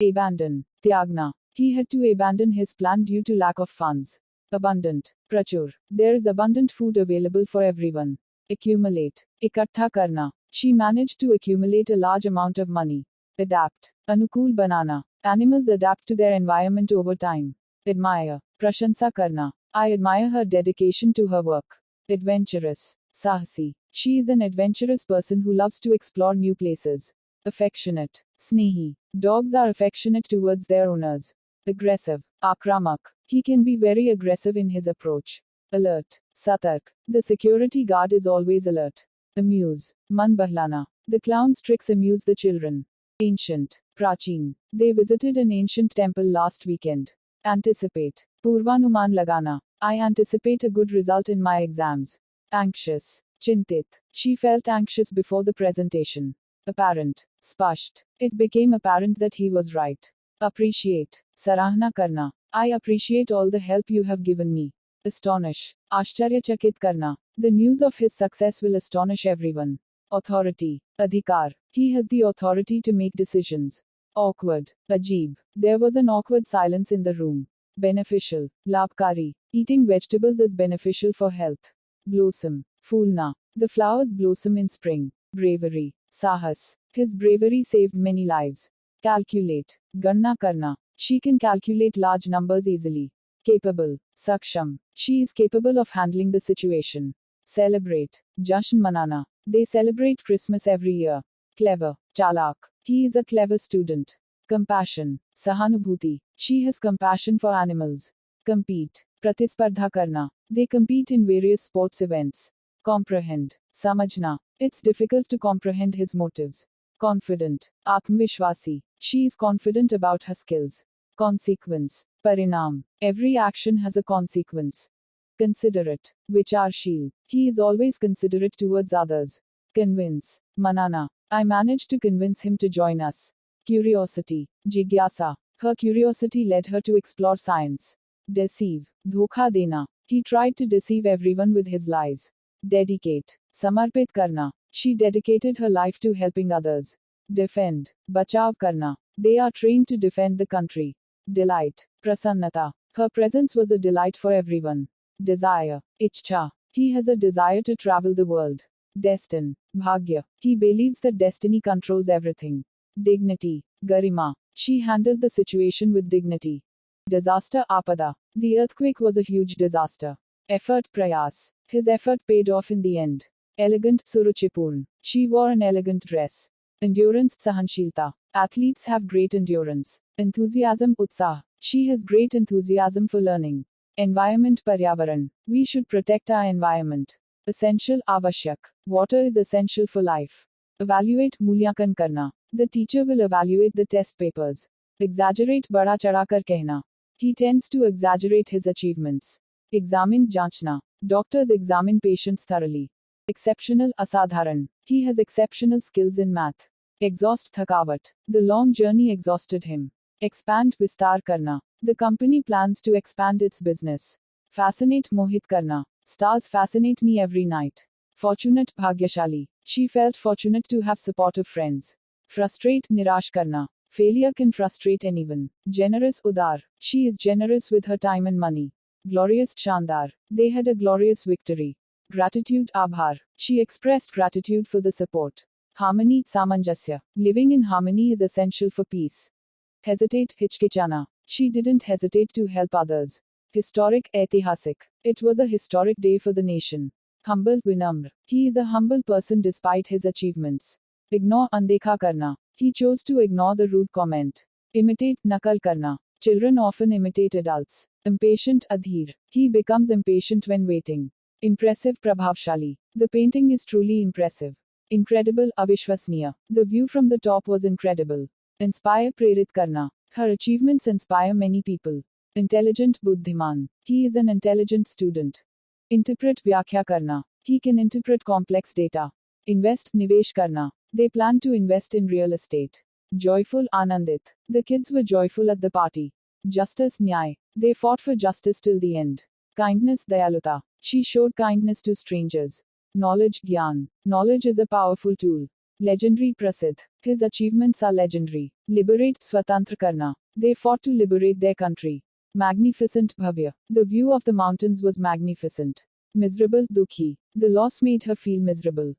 Abandon. Tyagna. He had to abandon his plan due to lack of funds. Abundant. Prachur. There is abundant food available for everyone. Accumulate. Ikattha karna. She managed to accumulate a large amount of money. Adapt. Anukul banana. Animals adapt to their environment over time. Admire. Prashansa karna. I admire her dedication to her work. Adventurous. Sahasi. She is an adventurous person who loves to explore new places. Affectionate. Snehi. Dogs are affectionate towards their owners. Aggressive. Akramak. He can be very aggressive in his approach. Alert. Satark. The security guard is always alert. Amuse. Man bahlana. The clown's tricks amuse the children. Ancient. Prachin. They visited an ancient temple last weekend. Anticipate. Purvanuman lagana. I anticipate a good result in my exams. Anxious. Chintit. She felt anxious before the presentation. Apparent. Spasht. It became apparent that he was right. Appreciate. Sarahna karna. I appreciate all the help you have given me. Astonish. Ashcharyachakit karna. The news of his success will astonish everyone. Authority. Adhikar. He has the authority to make decisions. Awkward. Ajeeb. There was an awkward silence in the room. Beneficial. Labkari. Eating vegetables is beneficial for health. Blossom. Fulna. The flowers blossom in spring. Bravery. Sahas. His bravery saved many lives. Calculate. Ganna karna. She can calculate large numbers easily. Capable. Saksham. She is capable of handling the situation. Celebrate. Jashan manana. They celebrate Christmas every year. Clever. Chalak. He is a clever student. Compassion. Sahanubhuti. She has compassion for animals. Compete. Pratispardha karna. They compete in various sports events. Comprehend. Samajna. It's difficult to comprehend his motives. Confident. Atmavishwasi. She is confident about her skills. Consequence. Parinam. Every action has a consequence. Considerate. Vicharshil. He is always considerate towards others. Convince. Manana. I managed to convince him to join us. Curiosity. Jigyasa. Her curiosity led her to explore science. Deceive. Dhokha dena. He tried to deceive everyone with his lies. Dedicate. Samarpit karna. She dedicated her life to helping others. Defend. Bachav karna. They are trained to defend the country. Delight. Prasannata. Her presence was a delight for everyone. Desire. Ichcha. He has a desire to travel the world. Destin. Bhagya. He believes that destiny controls everything. Dignity. Garima. She handled the situation with dignity. Disaster. Apada. The earthquake was a huge disaster. Effort. Prayas. His effort paid off in the end. Elegant. Suruchipurn. She wore an elegant dress. Endurance. Sahanshilta. Athletes have great endurance. Enthusiasm. Utsah. She has great enthusiasm for learning. Environment. Paryavaran. We should protect our environment. Essential. Avashyak. Water is essential for life. Evaluate. Mulyankan karna. The teacher will evaluate the test papers. Exaggerate. Bada chadakar kehna. He tends to exaggerate his achievements. Examine. Janchna. Doctors examine patients thoroughly. Exceptional. Asadharan. He has exceptional skills in math. Exhaust. Thakawat. The long journey exhausted him. Expand. Vistar karna. The company plans to expand its business. Fascinate. Mohit karna. Stars fascinate me every night. Fortunate. Bhagyashali. She felt fortunate to have supportive friends. Frustrate. Nirash karna. Failure can frustrate anyone. Generous. Udar. She is generous with her time and money. Glorious. Shandar. They had a glorious victory. Gratitude. Abhar. She expressed gratitude for the support. Harmony. Samanjasya. Living in harmony is essential for peace. Hesitate. Hichkichana. She didn't hesitate to help others. Historic. Aitihasik. It was a historic day for the nation. Humble. Vinamr. He is a humble person despite his achievements. Ignore. Andekha karna. He chose to ignore the rude comment. Imitate. Nakal karna. Children often imitate adults. Impatient. Adhir. He becomes impatient when waiting. Impressive. Prabhavshali. The painting is truly impressive. Incredible. Avishwasniya. The view from the top was incredible. Inspire. Prerit karna. Her achievements inspire many people. Intelligent. Buddhiman. He is an intelligent student. Interpret. Vyakhya karna. He can interpret complex data. Invest. Nivesh karna. They plan to invest in real estate. Joyful. Anandit. The kids were joyful at the party. Justice. Nyay. They fought for justice till the end. Kindness. Dayaluta. She showed kindness to strangers. Knowledge. Gyan. Knowledge is a powerful tool. Legendary. Prasidh. His achievements are legendary. Liberate Swatantra Karna. They fought to liberate their country. Magnificent Bhavya. The view of the mountains was magnificent. Miserable Dukhi. The loss made her feel miserable.